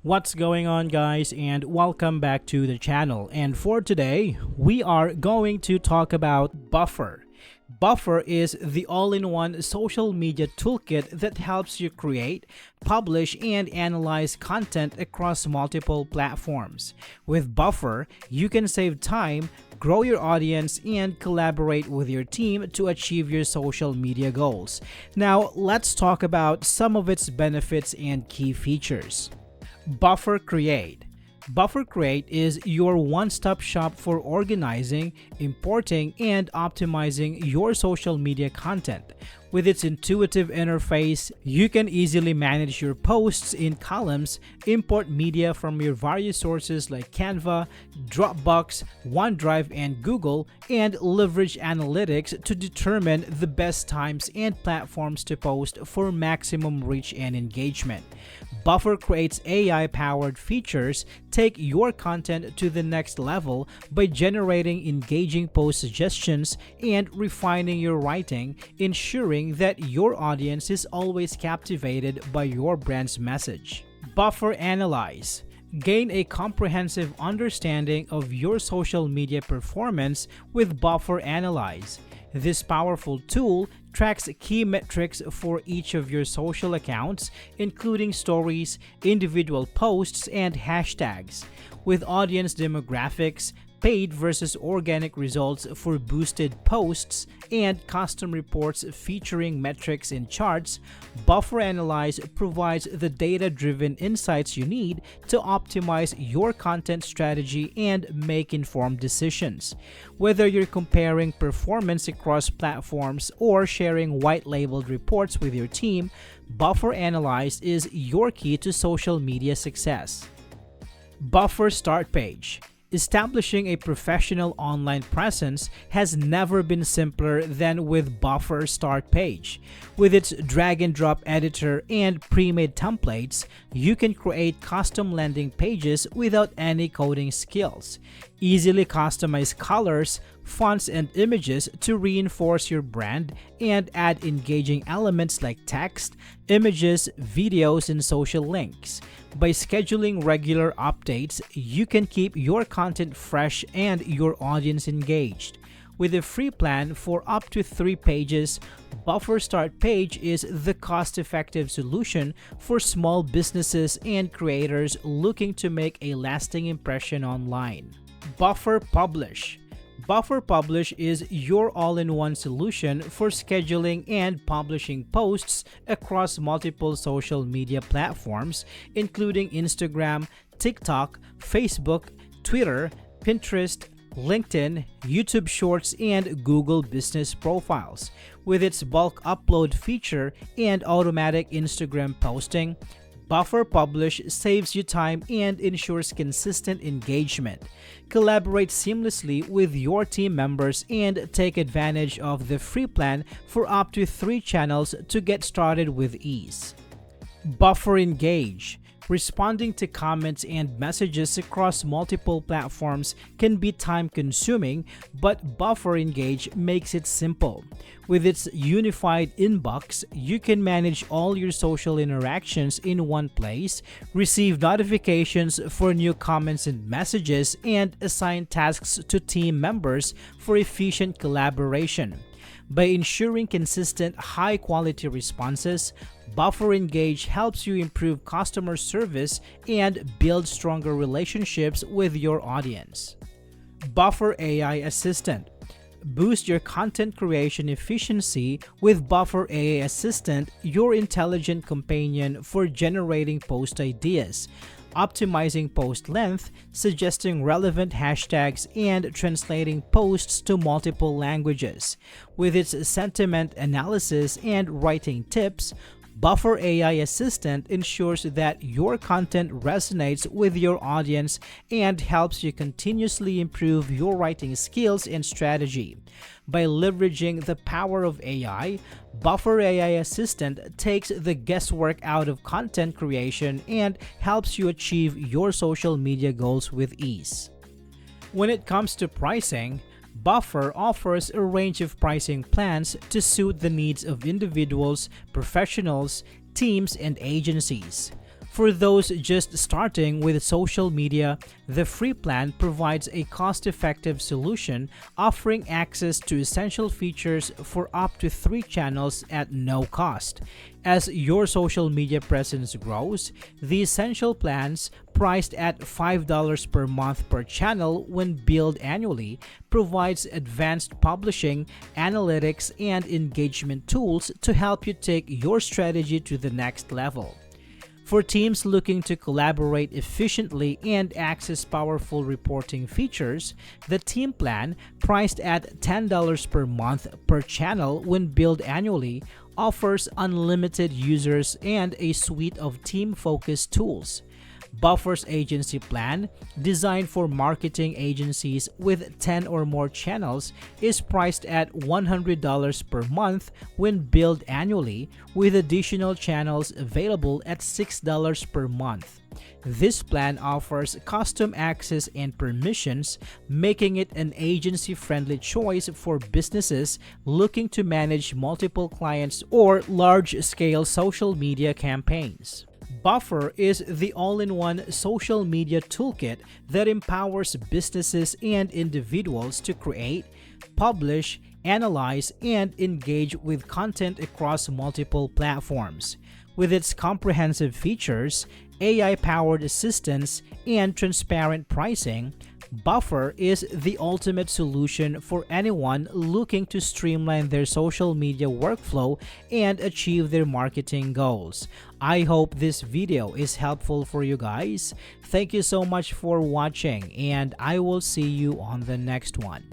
What's going on, guys, and welcome back to the channel. And for today, we are going to talk about Buffer. Buffer is the all-in-one social media toolkit that helps you create, publish, and analyze content across multiple platforms. With Buffer, you can save time, grow your audience, and collaborate with your team to achieve your social media goals. Now, let's talk about some of its benefits and key features. Buffer Create. Buffer Create is your one-stop shop for organizing, importing, and optimizing your social media content. With its intuitive interface, you can easily manage your posts in columns, import media from your various sources like Canva, Dropbox, OneDrive, and Google, and leverage analytics to determine the best times and platforms to post for maximum reach and engagement. Buffer Create's AI-powered features take your content to the next level by generating engaging post suggestions and refining your writing, ensuring that your audience is always captivated by your brand's message. Buffer Analyze. Gain a comprehensive understanding of your social media performance with Buffer Analyze. This powerful tool tracks key metrics for each of your social accounts, including stories, individual posts, and hashtags. With audience demographics, paid versus organic results for boosted posts, and custom reports featuring metrics and charts, Buffer Analyze provides the data-driven insights you need to optimize your content strategy and make informed decisions. Whether you're comparing performance across platforms or sharing white-labeled reports with your team, Buffer Analyze is your key to social media success. Buffer Start Page. Establishing a professional online presence has never been simpler than with Buffer Start Page. With its drag-and-drop editor and pre-made templates, you can create custom landing pages without any coding skills. Easily customize colors, fonts, and images to reinforce your brand, and add engaging elements like text, images, videos, and social links. By scheduling regular updates, you can keep your content fresh and your audience engaged. With a free plan for up to 3 pages, Buffer Start Page is the cost-effective solution for small businesses and creators looking to make a lasting impression online. Buffer Publish. Buffer Publish is your all-in-one solution for scheduling and publishing posts across multiple social media platforms, including Instagram, TikTok, Facebook, Twitter, Pinterest, LinkedIn, YouTube Shorts, and Google Business Profiles. With its bulk upload feature and automatic Instagram posting, Buffer Publish saves you time and ensures consistent engagement. Collaborate seamlessly with your team members and take advantage of the free plan for up to 3 channels to get started with ease. Buffer Engage. Responding to comments and messages across multiple platforms can be time-consuming, but Buffer Engage makes it simple. With its unified inbox, you can manage all your social interactions in one place, receive notifications for new comments and messages, and assign tasks to team members for efficient collaboration. By ensuring consistent, high-quality responses, Buffer Engage helps you improve customer service and build stronger relationships with your audience. Buffer AI Assistant. Boost your content creation efficiency with Buffer AI Assistant, your intelligent companion for generating post ideas, optimizing post length, suggesting relevant hashtags, and translating posts to multiple languages. With its sentiment analysis and writing tips, Buffer AI Assistant ensures that your content resonates with your audience and helps you continuously improve your writing skills and strategy. By leveraging the power of AI, Buffer AI Assistant takes the guesswork out of content creation and helps you achieve your social media goals with ease. When it comes to pricing, Buffer offers a range of pricing plans to suit the needs of individuals, professionals, teams, and agencies. For those just starting with social media, the free plan provides a cost-effective solution offering access to essential features for up to 3 channels at no cost. As your social media presence grows, the essential plans, priced at $5 per month per channel when billed annually, provides advanced publishing, analytics, and engagement tools to help you take your strategy to the next level. For teams looking to collaborate efficiently and access powerful reporting features, the Team Plan, priced at $10 per month per channel when billed annually, offers unlimited users and a suite of team-focused tools. Buffer's agency plan, designed for marketing agencies with 10 or more channels, is priced at $100 per month when billed annually, with additional channels available at $6 per month. This plan offers custom access and permissions, making it an agency-friendly choice for businesses looking to manage multiple clients or large-scale social media campaigns. Buffer is the all-in-one social media toolkit that empowers businesses and individuals to create, publish, analyze, and engage with content across multiple platforms. With its comprehensive features, AI-powered assistance, and transparent pricing, Buffer is the ultimate solution for anyone looking to streamline their social media workflow and achieve their marketing goals. I hope this video is helpful for you guys. Thank you so much for watching, and I will see you on the next one.